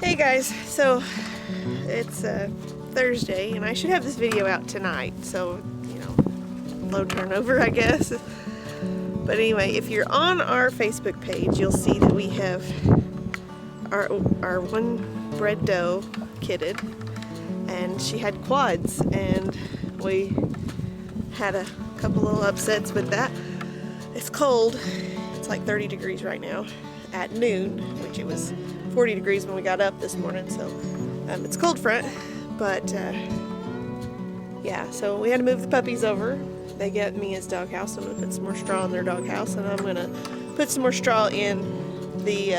Hey guys, so it's Thursday and I should have this video out tonight, so you know, low turnover I guess. But anyway, if you're on our Facebook page, you'll see that we have our one bred doe kidded, and she had quads, and we had a couple little upsets with that. It's cold. It's like 30 degrees right now at noon, which it was 40 degrees when we got up this morning, so it's cold front. But yeah, so we had to move the puppies over. They get Mia's doghouse. I'm gonna put some more straw in their doghouse, and I'm gonna put some more straw in the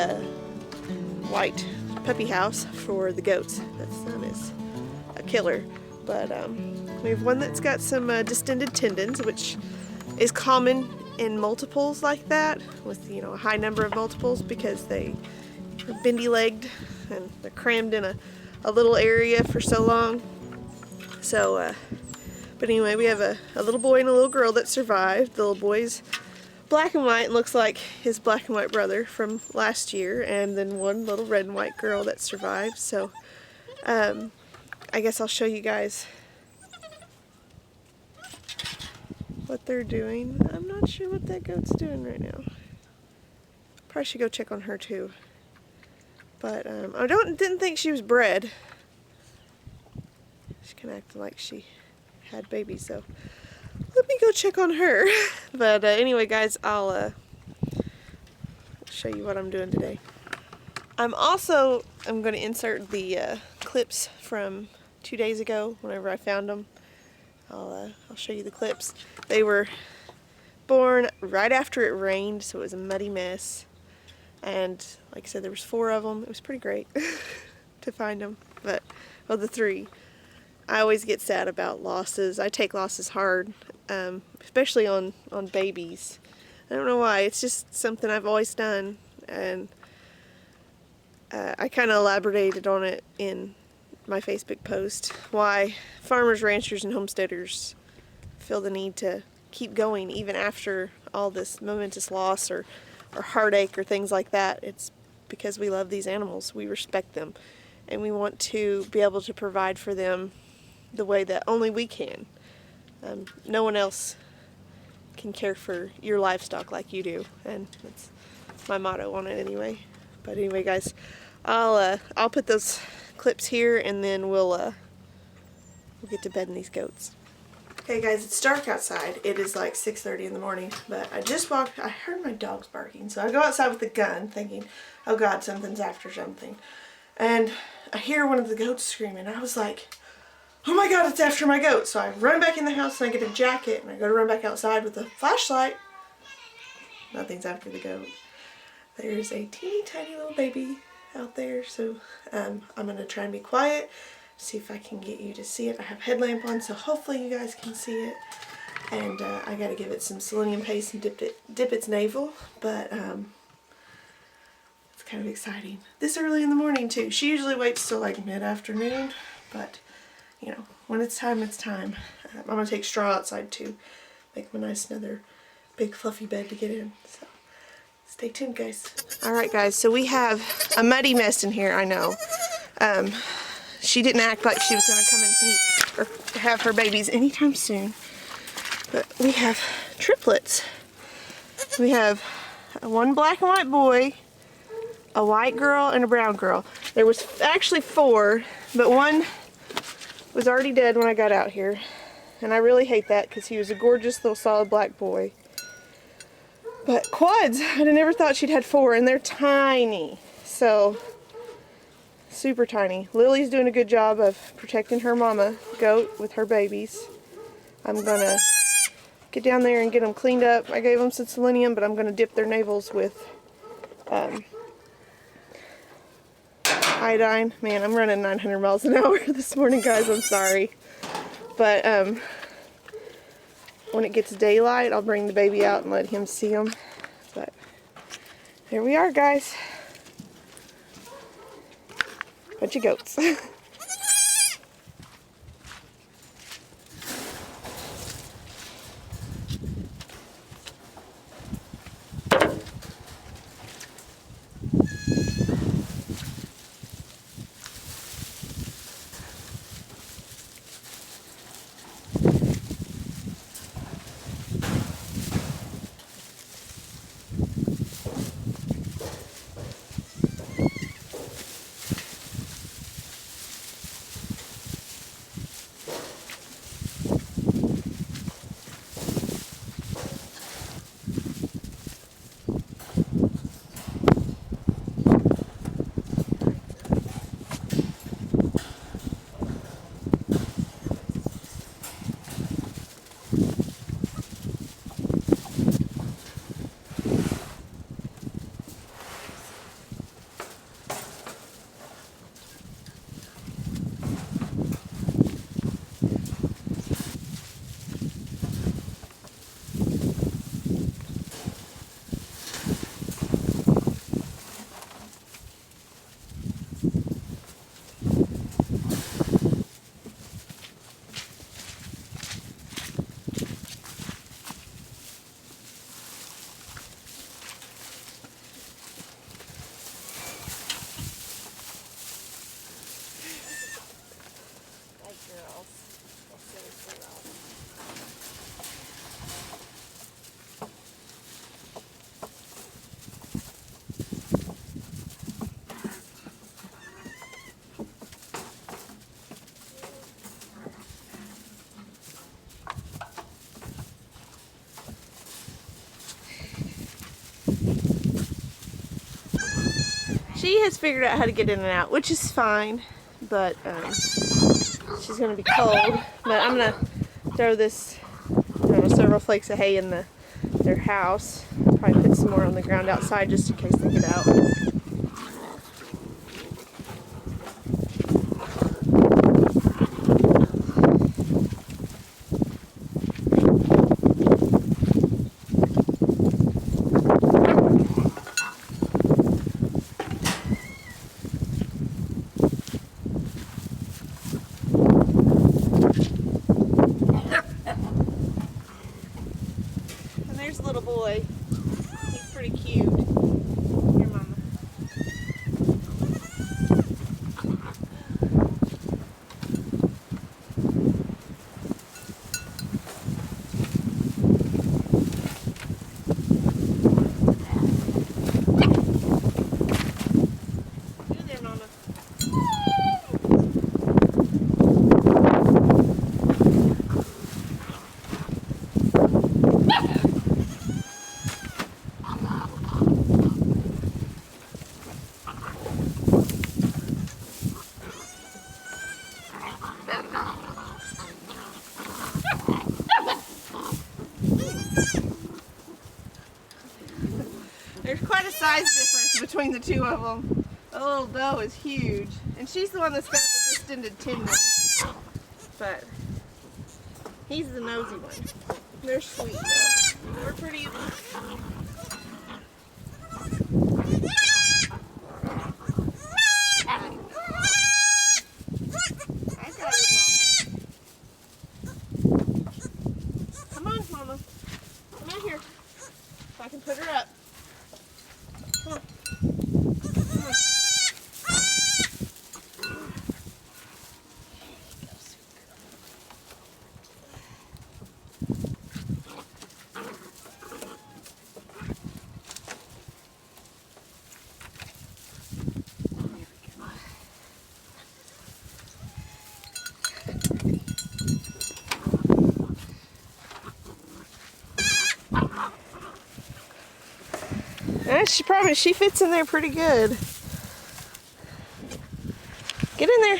white puppy house for the goats. That son is a killer. But we have one that's got some distended tendons, which is common in multiples like that, with a high number of multiples, because they are bendy-legged and they're crammed in a little area for so long. So, but anyway, we have a little boy and a little girl that survived. The little boy's black and white and looks like his black and white brother from last year, and then one little red and white girl that survived. So, I guess I'll show you guys what they're doing. I'm not sure what that goat's doing right now. Probably should go check on her too. But I didn't think she was bred. She kind of acted like she had babies, so let me go check on her. But anyway, guys, I'll show you what I'm doing today. I'm going to insert the clips from 2 days ago whenever I found them. I'll show you the clips. They were born right after it rained, so it was a muddy mess. And like I said, there was 4 of them. It was pretty great to find them. But, well, the 3. I always get sad about losses. I take losses hard, especially on babies. I don't know why. It's just something I've always done. And I kind of elaborated on it in my Facebook post, why farmers, ranchers, and homesteaders feel the need to keep going even after all this momentous loss or heartache or things like that. It's because we love these animals, we respect them, and we want to be able to provide for them the way that only we can. No one else can care for your livestock like you do, and that's my motto on it anyway. But anyway, guys, I'll put those clips here, and then we'll get to bed in these goats. Okay guys, it's dark outside. It is like 6:30 in the morning, but I heard my dogs barking, so I go outside with the gun thinking, oh god, something's after something. And I hear one of the goats screaming. I was like, oh my god, it's after my goat. So I run back in the house and I get a jacket and I go to run back outside with a flashlight. Nothing's after the goat. There's a teeny tiny little baby out there, so I'm gonna try and be quiet, see if I can get you to see it. I have a headlamp on, so hopefully you guys can see it. And I gotta give it some selenium paste and dip its navel, but it's kind of exciting. This early in the morning too. She usually waits till like mid-afternoon, but you know, when it's time, it's time. I'm gonna take straw outside too, make them a nice another big fluffy bed to get in. So stay tuned, guys. Alright guys, so we have a muddy mess in here, I know. She didn't act like she was going to come and eat or have her babies anytime soon. But we have triplets. We have one black and white boy, a white girl, and a brown girl. There was actually 4, but one was already dead when I got out here. And I really hate that because he was a gorgeous little solid black boy. But quads, I'd have never thought she'd had 4, and they're tiny. So, super tiny. Lily's doing a good job of protecting her mama goat with her babies. I'm gonna get down there and get them cleaned up. I gave them some selenium, but I'm gonna dip their navels with iodine. Man, I'm running 900 miles an hour this morning, guys. I'm sorry. But when it gets daylight, I'll bring the baby out and let him see them. But there we are, guys. Bunch of goats. She has figured out how to get in and out, which is fine, but she's going to be cold. But I'm going to throw this, several flakes of hay in their house. Probably put some more on the ground outside just in case they get out. There's a little boy. He's pretty cute. Here, Mama. Here there, Mama. There's quite a size difference between the two of them. The little doe is huge, and she's the one that's got the distended tendons. But he's the nosy one. They're sweet though. They're pretty. I got it, Mama. Come on, Mama. Come out here so I can put her up. Come on. Come on. She fits in there pretty good. Get in there.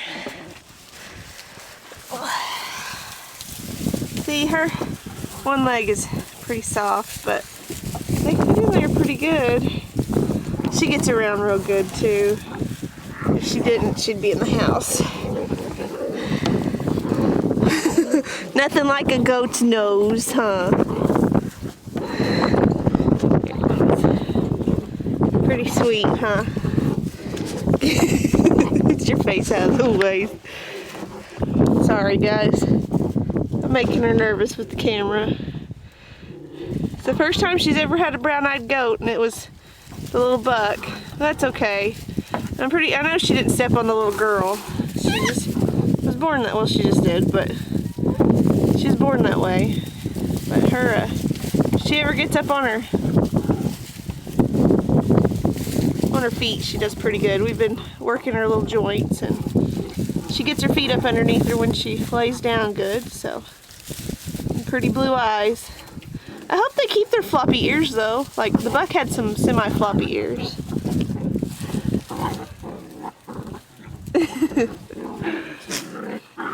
See, her one leg is pretty soft, but they fit in there pretty good. She gets around real good too. If she didn't, she'd be in the house. Nothing like a goat's nose, huh? Pretty sweet, huh? Get your face out of the way. Sorry, guys. I'm making her nervous with the camera. It's the first time she's ever had a brown-eyed goat, and it was the little buck. That's okay. I know she didn't step on the little girl. She just was born that, well, she just did, but she was born that way. But her, if she ever gets up on her feet, she does pretty good. We've been working her little joints, and she gets her feet up underneath her when she lays down good, so. And pretty blue eyes. I hope they keep their floppy ears though. Like the buck had some semi-floppy ears.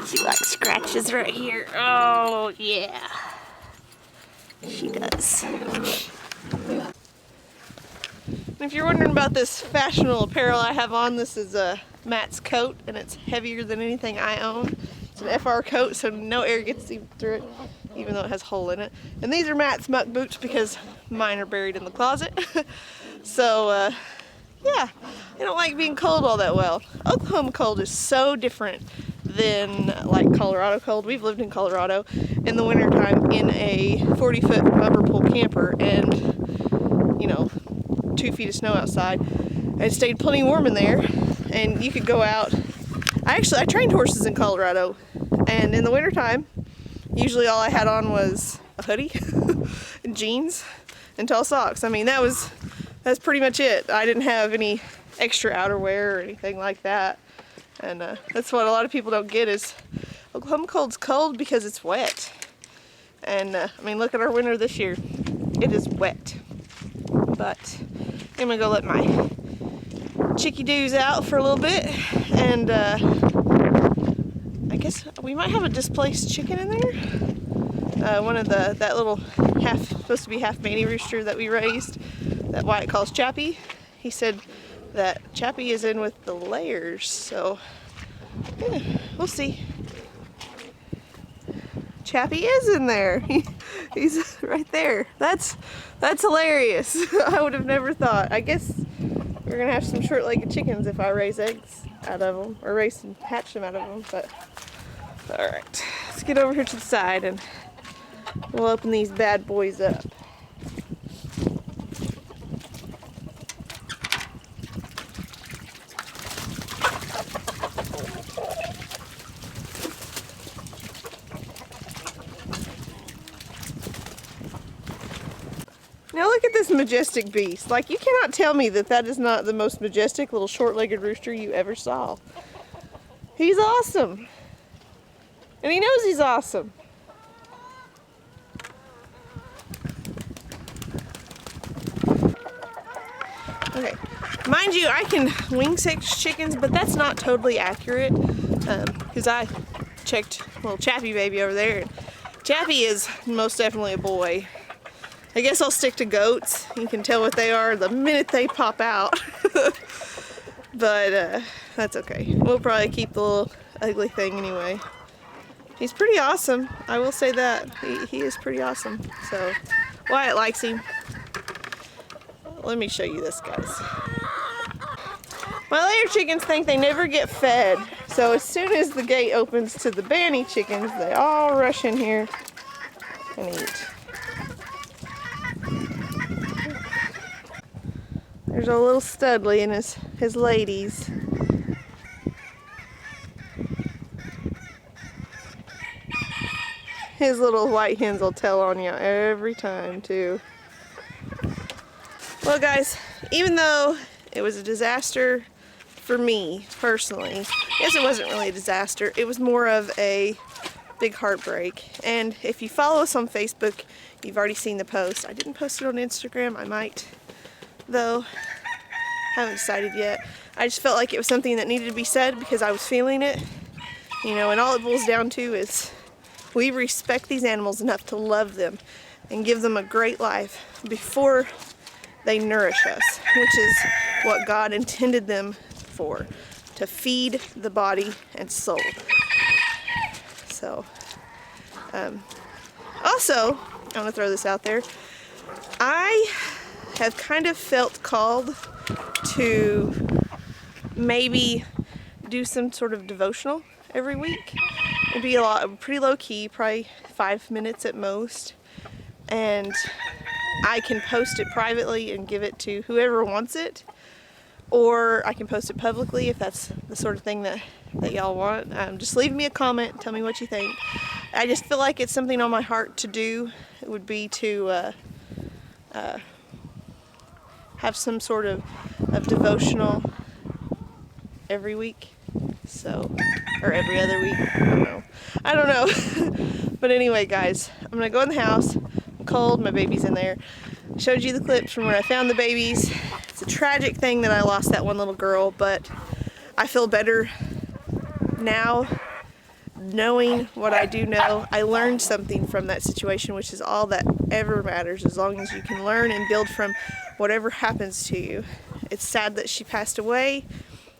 She likes scratches right here. Oh yeah, she does. If you're wondering about this fashionable apparel I have on, this is Matt's coat, and it's heavier than anything I own. It's an FR coat, so no air gets through it, even though it has a hole in it. And these are Matt's muck boots because mine are buried in the closet. So, yeah, I don't like being cold all that well. Oklahoma cold is so different than like Colorado cold. We've lived in Colorado in the wintertime in a 40-foot bumper pull camper, and, you know, 2 feet of snow outside, and it stayed plenty warm in there, and you could go out. I trained horses in Colorado, and in the wintertime usually all I had on was a hoodie and jeans and tall socks. I mean, that's pretty much it. I didn't have any extra outerwear or anything like that, and that's what a lot of people don't get is Oklahoma cold's cold because it's wet. And I mean, look at our winter this year. It is wet. But I'm gonna go let my chickie-doos out for a little bit, and I guess we might have a displaced chicken in there. One of that little supposed to be half manny rooster that we raised, that Wyatt calls Chappie. He said that Chappie is in with the layers, so yeah, we'll see. Chappie is in there. He's right there. That's hilarious. I would have never thought. I guess we're gonna have some short-legged chickens if I raise eggs out of them, or hatch them out of them. But all right, let's get over here to the side and we'll open these bad boys up. Now look at this majestic beast. Like, you cannot tell me that that is not the most majestic little short-legged rooster you ever saw. He's awesome. And he knows he's awesome. Okay, mind you, I can wing sex chickens, but that's not totally accurate, because I checked little Chappie baby over there, and Chappie is most definitely a boy. I guess I'll stick to goats. You can tell what they are the minute they pop out. But that's okay. We'll probably keep the little ugly thing anyway. He's pretty awesome. I will say that. He is pretty awesome. So Wyatt likes him. Let me show you this, guys. My layer chickens think they never get fed. So as soon as the gate opens to the banny chickens, they all rush in here and eat. There's a little Studley and his ladies. His little white hens will tell on you every time too. Well guys, even though it was a disaster for me personally, I guess it wasn't really a disaster, it was more of a big heartbreak. And if you follow us on Facebook, you've already seen the post. I didn't post it on Instagram, I might though. Haven't decided yet. I just felt like it was something that needed to be said because I was feeling it. You know, and all it boils down to is we respect these animals enough to love them and give them a great life before they nourish us, which is what God intended them for, to feed the body and soul. So, also, I want to throw this out there. I have kind of felt called to maybe do some sort of devotional every week. It'd be pretty low key, probably 5 minutes at most, and I can post it privately and give it to whoever wants it, or I can post it publicly if that's the sort of thing that y'all want. Just leave me a comment, tell me what you think. I just feel like it's something on my heart to do. It would be to have some sort of devotional every week, so, or every other week, I don't know. But anyway guys, I'm gonna go in the house. I'm cold, my baby's in there. I showed you the clips from where I found the babies. It's a tragic thing that I lost that one little girl, but I feel better now knowing what I do know. I learned something from that situation, which is all that ever matters, as long as you can learn and build from whatever happens to you. It's sad that she passed away.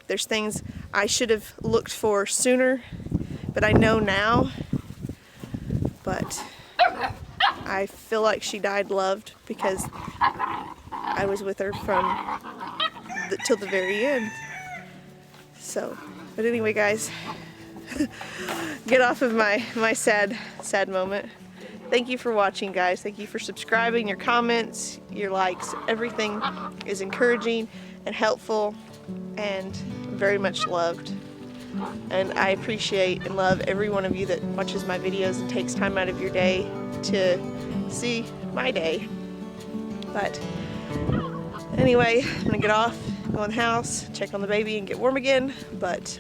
There's things I should have looked for sooner, but I know now. But I feel like she died loved because I was with her from till the very end. So, but anyway guys, get off of my sad moment. Thank you for watching, guys. Thank you for subscribing, your comments, your likes. Everything is encouraging and helpful and very much loved. And I appreciate and love every one of you that watches my videos and takes time out of your day to see my day. But anyway, I'm gonna get off, go in the house, check on the baby and get warm again. But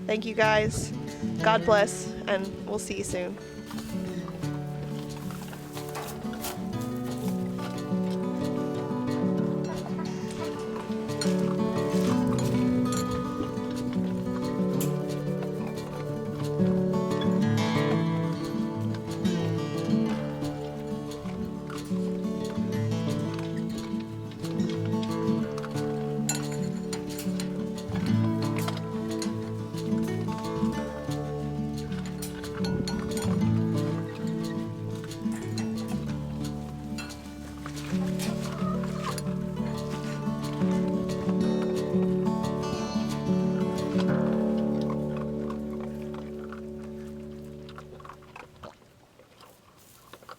thank you guys. God bless, and we'll see you soon.